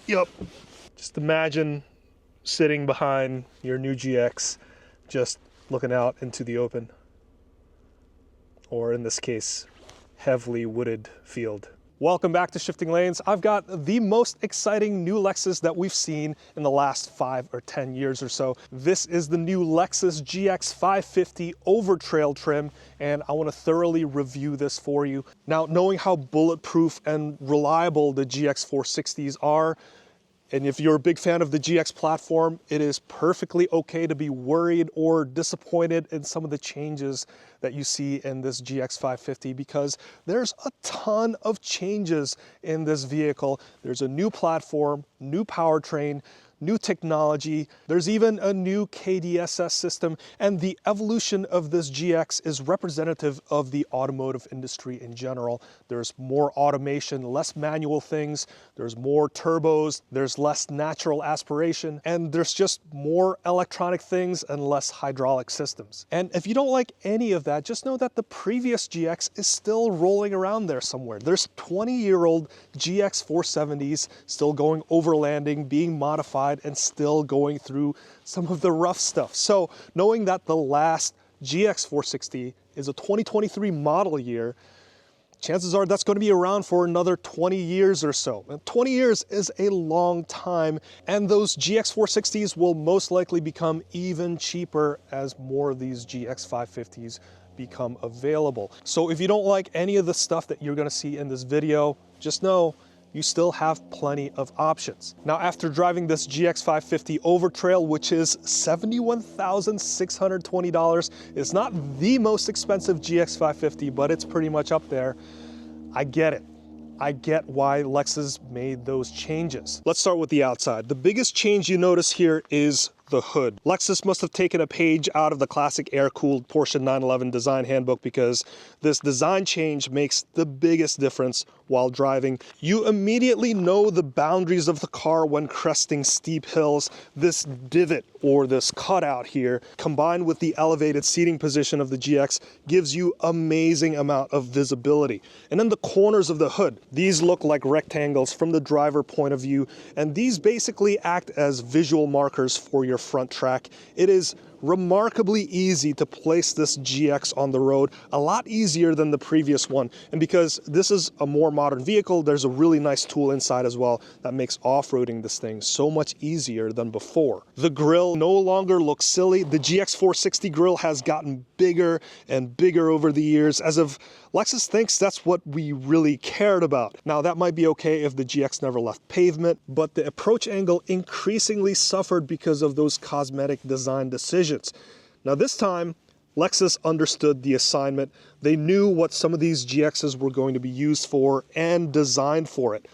Yep. Just imagine sitting behind your new GX, just looking out into the open, or in this case, heavily wooded field. Welcome back to Shifting Lanes. I've got the most exciting new Lexus that we've seen in the last 5 or 10 years or so. This is the new Lexus GX550 Overtrail trim, and I want to thoroughly review this for you. Now, knowing how bulletproof and reliable the GX460s are, and if you're a big fan of the GX platform, it is perfectly okay to be worried or disappointed in some of the changes that you see in this GX550, because there's a ton of changes in this vehicle. There's a new platform, new powertrain, new technology. There's even a new KDSS system, and the evolution of this GX is representative of the automotive industry in general. There's more automation, less manual things, there's more turbos, there's less natural aspiration, and there's just more electronic things and less hydraulic systems. And if you don't like any of that, just know that the previous GX is still rolling around there somewhere. There's 20-year-old GX470s still going overlanding, being modified, and still going through some of the rough stuff. So knowing that the last GX460 is a 2023 model year, chances are that's going to be around for another 20 years or so. And 20 years is a long time, and those GX460s will most likely become even cheaper as more of these GX550s become available. So if you don't like any of the stuff that you're going to see in this video, just know you still have plenty of options. Now, after driving this GX550 Overtrail, which is $71,620, it's not the most expensive GX550, but it's pretty much up there. I get it. I get why Lexus made those changes. Let's start with the outside. The biggest change you notice here is the hood. Lexus must have taken a page out of the classic air-cooled Porsche 911 design handbook, because this design change makes the biggest difference while driving. You immediately know the boundaries of the car when cresting steep hills. This divot, or this cutout here, combined with the elevated seating position of the GX, gives you amazing amount of visibility. And then the corners of the hood, these look like rectangles from the driver point of view, and these basically act as visual markers for your front track. It is remarkably easy to place this GX on the road, a lot easier than the previous one. And because this is a more modern vehicle, there's a really nice tool inside as well that makes off-roading this thing so much easier than before. The grille no longer looks silly. The GX460 grille has gotten bigger and bigger over the years, as if Lexus thinks that's what we really cared about. Now, that might be okay if the GX never left pavement, but the approach angle increasingly suffered because of those cosmetic design decisions. Now, this time, Lexus understood the assignment. They knew what some of these GXs were going to be used for and designed for it.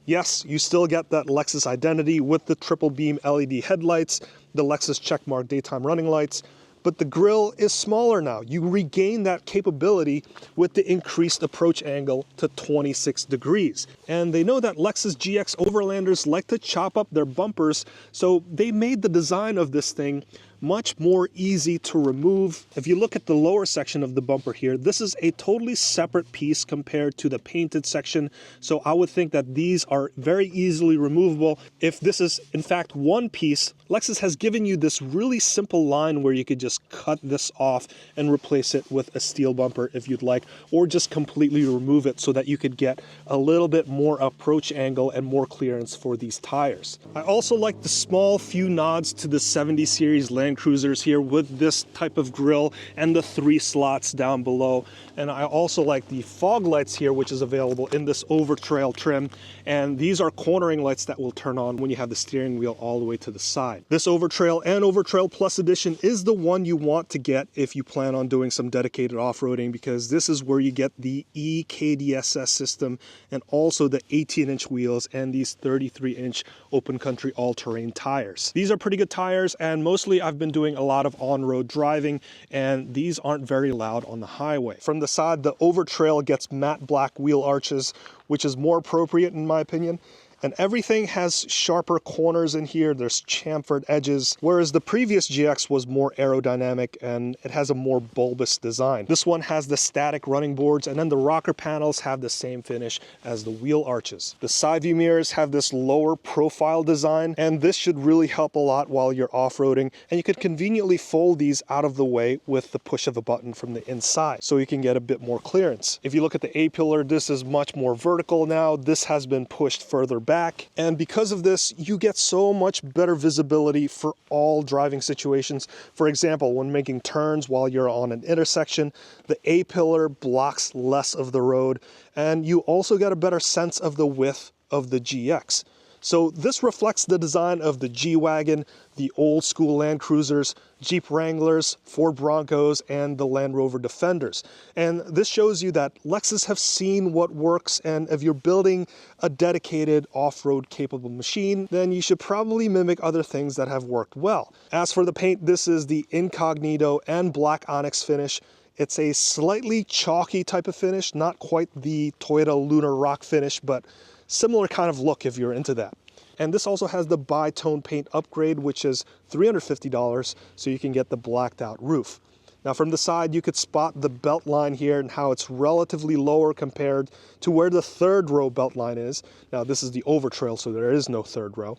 Yes, you still get that Lexus identity with the triple beam LED headlights, the Lexus checkmark daytime running lights, but the grille is smaller now. You regain that capability with the increased approach angle to 26 degrees. And they know that Lexus GX Overlanders like to chop up their bumpers, so they made the design of this thing much more easy to remove. If you look at the lower section of the bumper here, this is a totally separate piece compared to the painted section, so I would think that these are very easily removable. If this is in fact one piece, Lexus has given you this really simple line where you could just cut this off and replace it with a steel bumper if you'd like, or just completely remove it so that you could get a little bit more approach angle and more clearance for these tires. I also like the small few nods to the 70 series Land Cruisers here with this type of grille and the 3 slots down below. And I also like the fog lights here, which is available in this Overtrail trim. And these are cornering lights that will turn on when you have the steering wheel all the way to the side. This Overtrail and Overtrail Plus Edition is the one you want to get if you plan on doing some dedicated off-roading, because this is where you get the EKDSS system and also the 18-inch wheels and these 33-inch open country all-terrain tires. These are pretty good tires, and mostly I've been doing a lot of on-road driving, and these aren't very loud on the highway. From the side, the Overtrail gets matte black wheel arches, which is more appropriate in my opinion. And everything has sharper corners in here. There's chamfered edges, whereas the previous GX was more aerodynamic and it has a more bulbous design. This one has the static running boards, and then the rocker panels have the same finish as the wheel arches. The side view mirrors have this lower profile design, and this should really help a lot while you're off-roading, and you could conveniently fold these out of the way with the push of a button from the inside, so you can get a bit more clearance. If you look at the A-pillar, this is much more vertical now. This has been pushed further back, and because of this, you get so much better visibility for all driving situations. For example, when making turns while you're on an intersection, the A-pillar blocks less of the road, and you also get a better sense of the width of the GX. So this reflects the design of the G-Wagon, the old school Land Cruisers, Jeep Wranglers, Ford Broncos, and the Land Rover Defenders. And this shows you that Lexus have seen what works, and if you're building a dedicated off-road capable machine, then you should probably mimic other things that have worked well. As for the paint, this is the Incognito and Black Onyx finish. It's a slightly chalky type of finish, not quite the Toyota Lunar Rock finish, but similar kind of look if you're into that. And this also has the bi-tone paint upgrade, which is $350, so you can get the blacked out roof. Now from the side, you could spot the belt line here and how it's relatively lower compared to where the third row belt line is. Now this is the Overtrail, so there is no third row.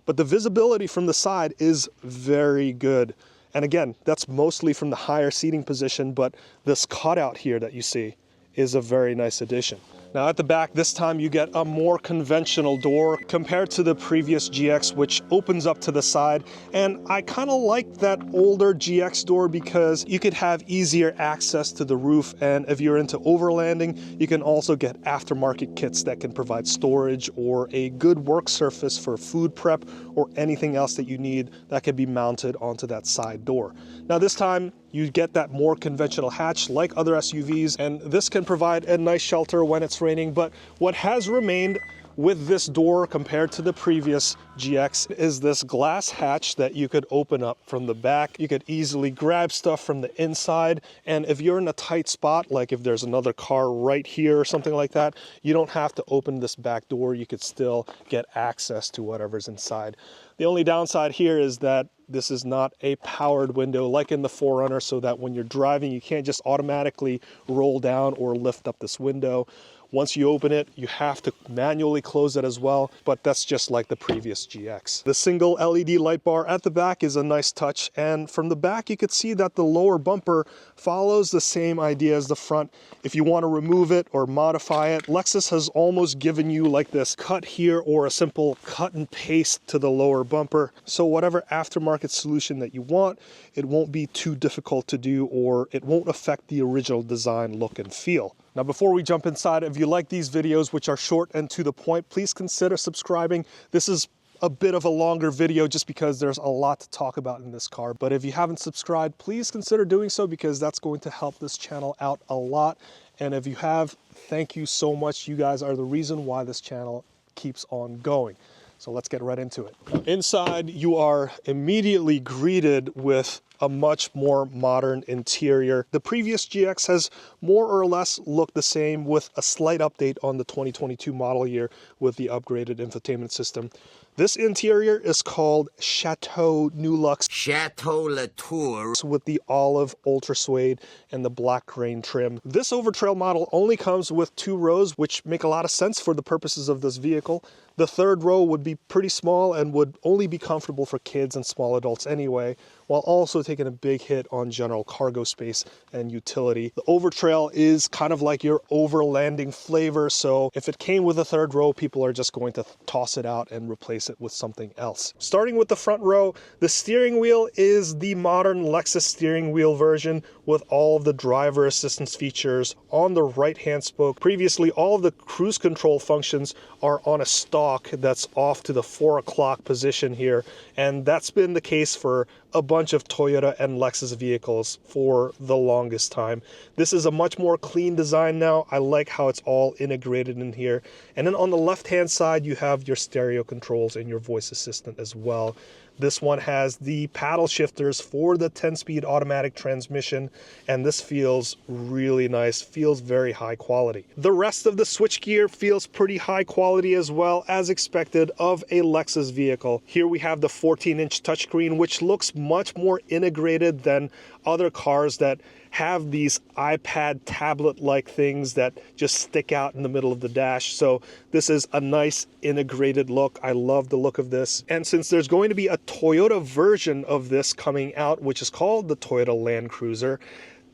But the visibility from the side is very good. And again, that's mostly from the higher seating position, but this cutout here that you see is a very nice addition. Now at the back, this time you get a more conventional door compared to the previous GX, which opens up to the side. And I kind of like that older GX door because you could have easier access to the roof. And if you're into overlanding, you can also get aftermarket kits that can provide storage or a good work surface for food prep or anything else that you need that can be mounted onto that side door. Now this time, you get that more conventional hatch like other SUVs, and this can provide a nice shelter when it's raining. But what has remained with this door compared to the previous GX is this glass hatch that you could open up from the back. You could easily grab stuff from the inside, and if you're in a tight spot, like if there's another car right here or something like that, you don't have to open this back door. You could still get access to whatever's inside. The only downside here is that this is not a powered window like in the 4Runner, so that when you're driving, you can't just automatically roll down or lift up this window. Once you open it, you have to manually close it as well, but that's just like the previous GX. The single LED light bar at the back is a nice touch, and from the back you could see that the lower bumper follows the same idea as the front. If you want to remove it or modify it, Lexus has almost given you like this cut here or a simple cut and paste to the lower bumper. So whatever aftermarket solution that you want, it won't be too difficult to do, or it won't affect the original design look and feel. Now before we jump inside, if you like these videos, which are short and to the point, please consider subscribing. This is a bit of a longer video just because there's a lot to talk about in this car. But if you haven't subscribed, please consider doing so because that's going to help this channel out a lot. And if you have, thank you so much. You guys are the reason why this channel keeps on going. So let's get right into it. Inside, you are immediately greeted with a much more modern interior. The previous GX has more or less looked the same, with a slight update on the 2022 model year with the upgraded infotainment system. This interior is called Chateau Nulux. Chateau Latour. With the olive ultra suede and the black grain trim. This Overtrail model only comes with 2 rows, which make a lot of sense for the purposes of this vehicle. The third row would be pretty small and would only be comfortable for kids and small adults anyway, while also taking a big hit on general cargo space and utility. The Overtrail is kind of like your overlanding flavor, so if it came with a third row, people are just going to toss it out and replace it with something else. Starting with the front row, the steering wheel is the modern Lexus steering wheel version with all of the driver assistance features on the right-hand spoke. Previously, all of the cruise control functions are on a stalk that's off to the 4 o'clock position here, and that's been the case for a bunch of Toyota and Lexus vehicles for the longest time. This is a much more clean design now. I like how it's all integrated in here. And then on the left-hand side, you have your stereo controls and your voice assistant as well. This one has the paddle shifters for the 10-speed automatic transmission, and this feels really nice, feels very high quality. The rest of the switchgear feels pretty high quality as well, as expected of a Lexus vehicle. Here we have the 14-inch touchscreen, which looks much more integrated than other cars that have these iPad tablet-like things that just stick out in the middle of the dash. So this is a nice integrated look. I love the look of this. And since there's going to be a Toyota version of this coming out, which is called the Toyota Land Cruiser,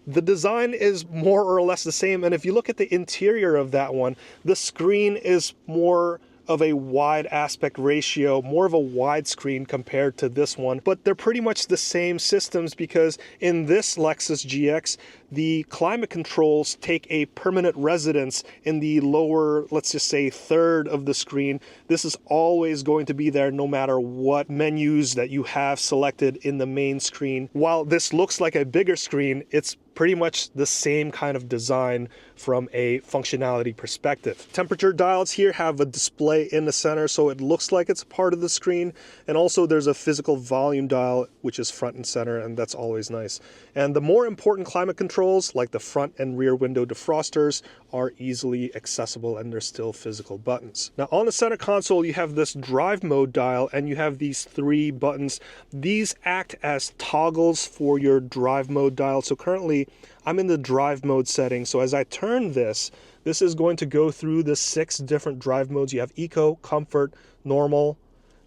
the design is more or less the same. And if you look at the interior of that one, the screen is more of a wide aspect ratio, more of a widescreen compared to this one, but they're pretty much the same systems, because in this Lexus GX, the climate controls take a permanent residence in the lower, let's just say, third of the screen. This is always going to be there no matter what menus that you have selected in the main screen. While this looks like a bigger screen, it's pretty much the same kind of design from a functionality perspective. Temperature dials here have a display in the center, so it looks like it's a part of the screen. And also there's a physical volume dial, which is front and center, and that's always nice. And the more important climate controls, like the front and rear window defrosters, are easily accessible, and they're still physical buttons. Now on the center console, you have this drive mode dial, and you have these 3 buttons. These act as toggles for your drive mode dial. So currently I'm in the drive mode setting. So as I turn this is going to go through the 6 different drive modes. You have Eco, Comfort, Normal,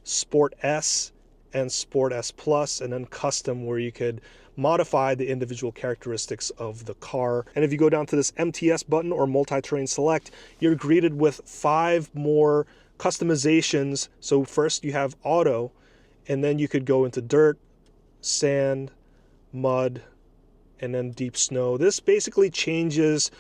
Sport S, and Sport S Plus, and then Custom, where you could modify the individual characteristics of the car. And if you go down to this MTS button, or Multi-Terrain Select, you're greeted with 5 more customizations. So first you have Auto, and then you could go into Dirt, Sand, Mud, and then Deep Snow. This basically changes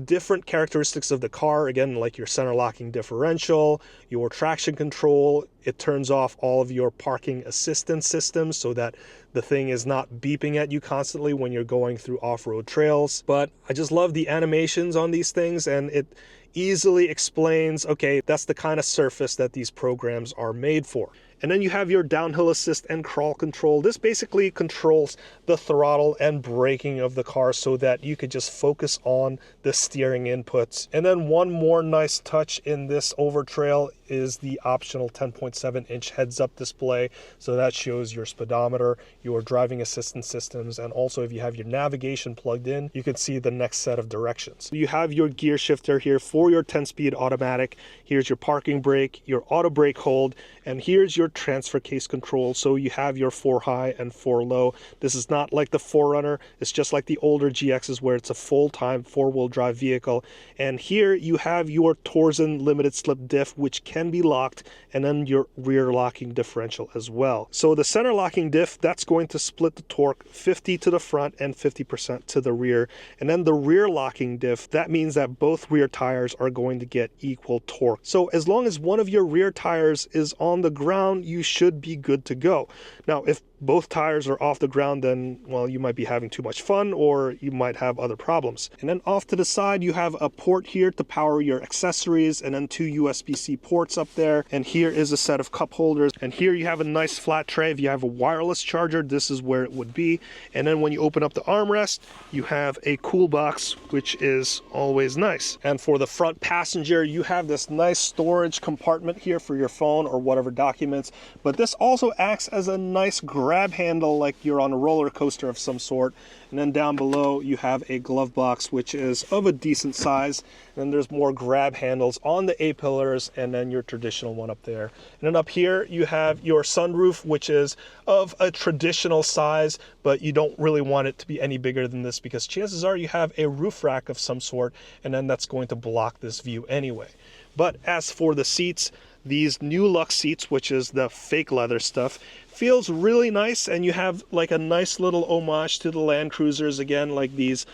different characteristics of the car, again, like your center locking differential, your traction control. It turns off all of your parking assistance systems so that the thing is not beeping at you constantly when you're going through off-road trails. But I just love the animations on these things, and it easily explains, okay, that's the kind of surface that these programs are made for. And then you have your downhill assist and crawl control. This basically controls the throttle and braking of the car so that you could just focus on the steering inputs. And then one more nice touch in this Overtrail is the optional 10.7-inch heads-up display. So that shows your speedometer, your driving assistance systems, and also if you have your navigation plugged in, you can see the next set of directions. You have your gear shifter here for your 10-speed automatic. Here's your parking brake, your auto brake hold, and here's your transfer case control. So you have your 4 high and 4 low. This is not like the 4Runner. It's just like the older GXs where it's a full-time 4-wheel drive vehicle. And here you have your Torsen limited slip diff, which can be locked, and then your rear locking differential as well. So the center locking diff, that's going to split the torque 50 to the front and 50% to the rear. And then the rear locking diff, that means that both rear tires are going to get equal torque. So as long as one of your rear tires is on the ground, you should be good to go. Now, if both tires are off the ground, then, well, you might be having too much fun, or you might have other problems. And then off to the side, you have a port here to power your accessories, and then 2 USB-C ports up there. And here is a set of cup holders. And here you have a nice flat tray. If you have a wireless charger, this is where it would be. And then when you open up the armrest, you have a cool box, which is always nice. And for the front passenger, you have this nice storage compartment here for your phone or whatever documents. But this also acts as a nice grab handle, like you're on a roller coaster of some sort. And then down below you have a glove box, which is of a decent size. And then there's more grab handles on the A-pillars, and then your traditional one up there. And then up here you have your sunroof, which is of a traditional size, but you don't really want it to be any bigger than this, because chances are you have a roof rack of some sort, and then that's going to block this view anyway. But as for the seats, these new Lux seats, which is the fake leather stuff, feels really nice, and you have like a nice little homage to the Land Cruisers again, like these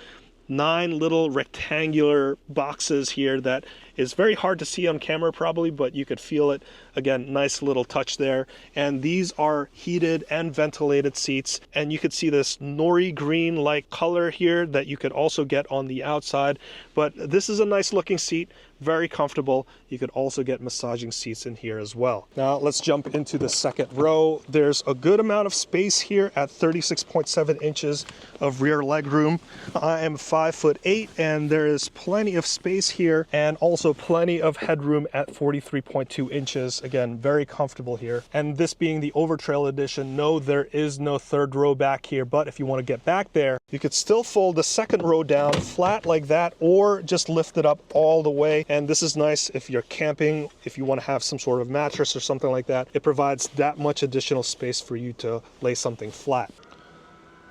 9 little rectangular boxes here that It's very hard to see on camera probably, but you could feel it. Again, nice little touch there. And these are heated and ventilated seats. And you could see this nori green like color here that you could also get on the outside. But this is a nice looking seat, very comfortable. You could also get massaging seats in here as well. Now let's jump into the second row. There's a good amount of space here at 36.7 inches of rear leg room. I am 5'8" and there is plenty of space here and also plenty of headroom at 43.2 inches. Again, very comfortable here. And this being the Overtrail edition, no, there is no third row back here, but if you want to get back there, you could still fold the second row down flat like that or just lift it up all the way. And this is nice if you're camping, if you want to have some sort of mattress or something like that. It provides that much additional space for you to lay something flat.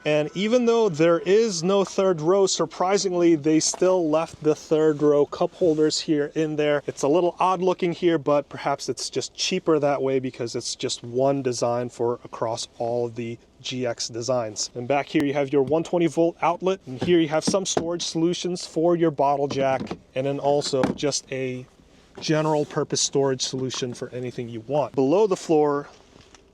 And even though there is no third row, surprisingly, they still left the third row cup holders here in there. It's a little odd looking here, but perhaps it's just cheaper that way because it's just one design for across all of the GX designs. And back here you have your 120 volt outlet, and here you have some storage solutions for your bottle jack, and then also just a general purpose storage solution for anything you want. Below the floor,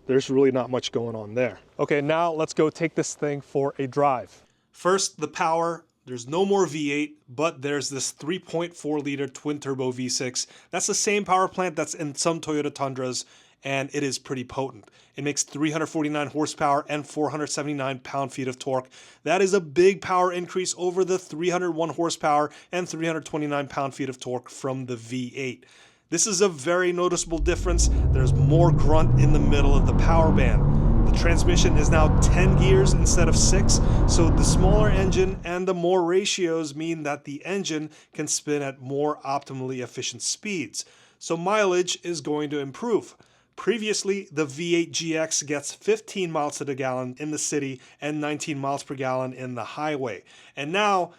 there's really not much going on there. Okay, now let's go take this thing for a drive. First, the power. There's no more V8, but there's this 3.4 liter twin turbo V6. That's the same power plant that's in some Toyota Tundras, and it is pretty potent. It makes 349 horsepower and 479 pound-feet of torque. That is a big power increase over the 301 horsepower and 329 pound-feet of torque from the V8. This is a very noticeable difference. There's more grunt in the middle of the power band. The transmission is now 10 gears instead of 6, so the smaller engine and the more ratios mean that the engine can spin at more optimally efficient speeds. So mileage is going to improve. Previously, the V8 GX gets 15 miles to the gallon in the city and 19 miles per gallon in the highway. And now,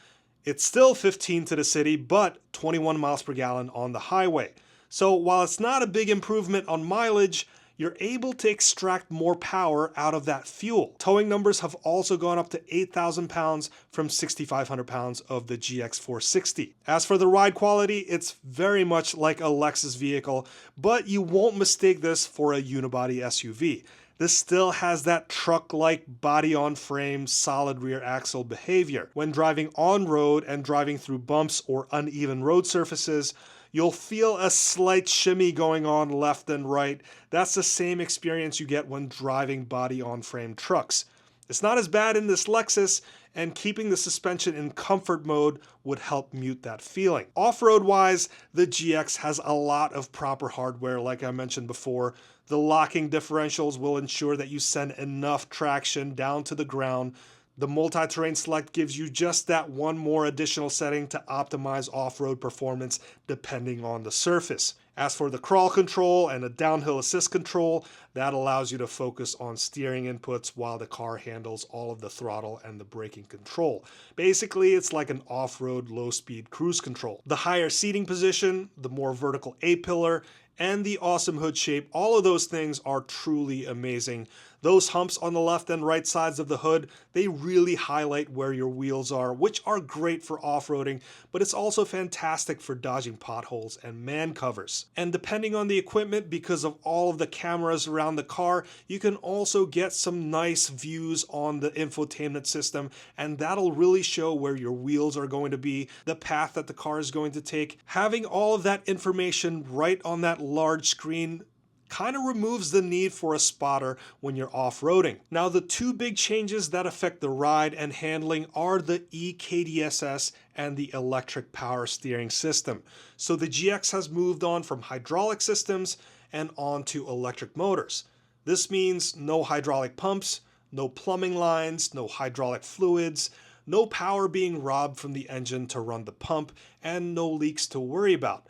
it's still 15 to the city, but 21 miles per gallon on the highway. So while it's not a big improvement on mileage, you're able to extract more power out of that fuel. Towing numbers have also gone up to 8,000 pounds from 6,500 pounds of the GX460. As for the ride quality, it's very much like a Lexus vehicle, but you won't mistake this for a unibody SUV. This still has that truck-like body-on-frame, solid rear axle behavior. When driving on-road and driving through bumps or uneven road surfaces, you'll feel a slight shimmy going on left and right. That's the same experience you get when driving body-on-frame trucks. It's not as bad in this Lexus, and keeping the suspension in comfort mode would help mute that feeling. Off-road wise, the GX has a lot of proper hardware like I mentioned before. The locking differentials will ensure that you send enough traction down to the ground. The multi-terrain select gives you just that one more additional setting to optimize off-road performance depending on the surface. As for the crawl control and the downhill assist control, that allows you to focus on steering inputs while the car handles all of the throttle and the braking control. Basically, it's like an off-road low-speed cruise control. The higher seating position, the more vertical A-pillar, and the awesome hood shape, all of those things are truly amazing. Those humps on the left and right sides of the hood, they really highlight where your wheels are, which are great for off-roading, but it's also fantastic for dodging potholes and man covers. And depending on the equipment, because of all of the cameras around the car, you can also get some nice views on the infotainment system, and that'll really show where your wheels are going to be, the path that the car is going to take. Having all of that information right on that large screen kind of removes the need for a spotter when you're off-roading. Now, the two big changes that affect the ride and handling are the EKDSS and the electric power steering system. So the GX has moved on from hydraulic systems and onto electric motors. This means no hydraulic pumps, no plumbing lines, no hydraulic fluids, no power being robbed from the engine to run the pump, and no leaks to worry about.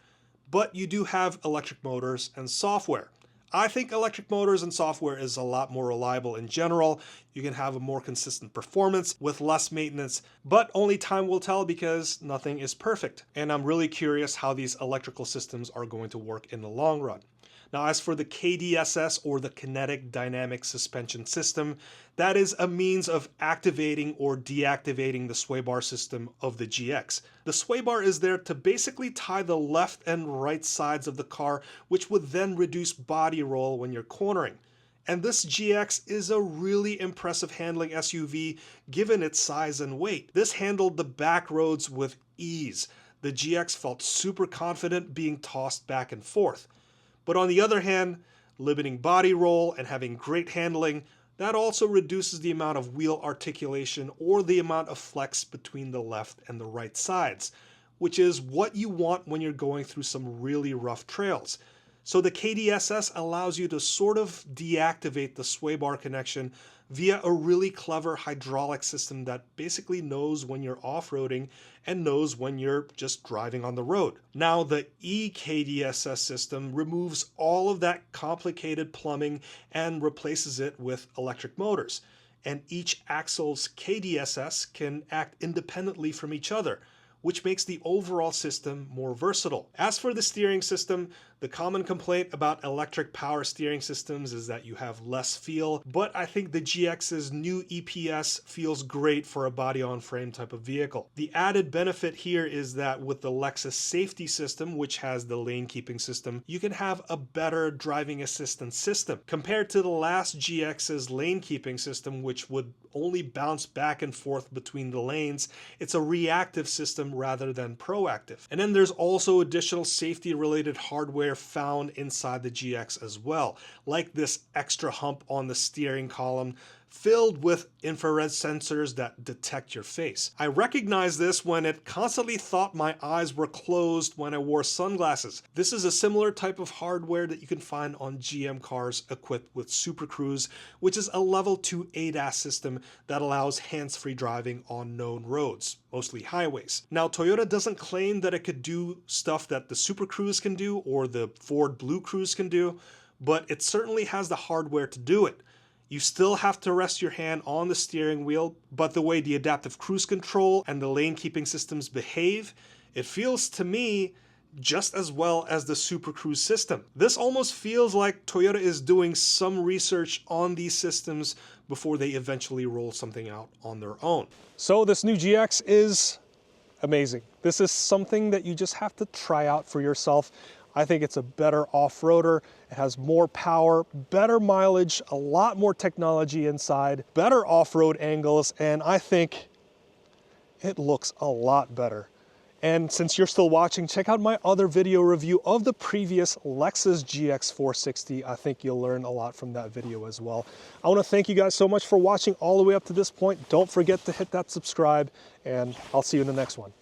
But you do have electric motors and software. I think electric motors and software is a lot more reliable in general. You can have a more consistent performance with less maintenance, but only time will tell because nothing is perfect. And I'm really curious how these electrical systems are going to work in the long run. Now, as for the KDSS, or the Kinetic Dynamic Suspension System, that is a means of activating or deactivating the sway bar system of the GX. The sway bar is there to basically tie the left and right sides of the car, which would then reduce body roll when you're cornering. And this GX is a really impressive handling SUV given its size and weight. This handled the back roads with ease. The GX felt super confident being tossed back and forth. But on the other hand, limiting body roll and having great handling, that also reduces the amount of wheel articulation or the amount of flex between the left and the right sides, which is what you want when you're going through some really rough trails. So the KDSS allows you to sort of deactivate the sway bar connection via a really clever hydraulic system that basically knows when you're off-roading and knows when you're just driving on the road. Now, the eKDSS system removes all of that complicated plumbing and replaces it with electric motors. And each axle's KDSS can act independently from each other, which makes the overall system more versatile. As for the steering system, the common complaint about electric power steering systems is that you have less feel, but I think the GX's new EPS feels great for a body-on-frame type of vehicle. The added benefit here is that with the Lexus safety system, which has the lane keeping system, you can have a better driving assistance system. Compared to the last GX's lane keeping system, which would only bounce back and forth between the lanes, it's a reactive system rather than proactive. And then there's also additional safety related hardware found inside the GX as well, like this extra hump on the steering column filled with infrared sensors that detect your face. I recognized this when it constantly thought my eyes were closed when I wore sunglasses. This is a similar type of hardware that you can find on GM cars equipped with Super Cruise, which is a level 2 ADAS system that allows hands-free driving on known roads, mostly highways. Now, Toyota doesn't claim that it could do stuff that the Super Cruise can do or the Ford Blue Cruise can do, but it certainly has the hardware to do it. You still have to rest your hand on the steering wheel, but the way the adaptive cruise control and the lane keeping systems behave, it feels to me just as well as the Super Cruise system. This almost feels like Toyota is doing some research on these systems before they eventually roll something out on their own. So this new GX is amazing. This is something that you just have to try out for yourself. I think it's a better off-roader. It has more power, better mileage, a lot more technology inside, better off-road angles, and I think it looks a lot better. And since you're still watching, check out my other video review of the previous Lexus GX460. I think you'll learn a lot from that video as well. I want to thank you guys so much for watching all the way up to this point. Don't forget to hit that subscribe, and I'll see you in the next one.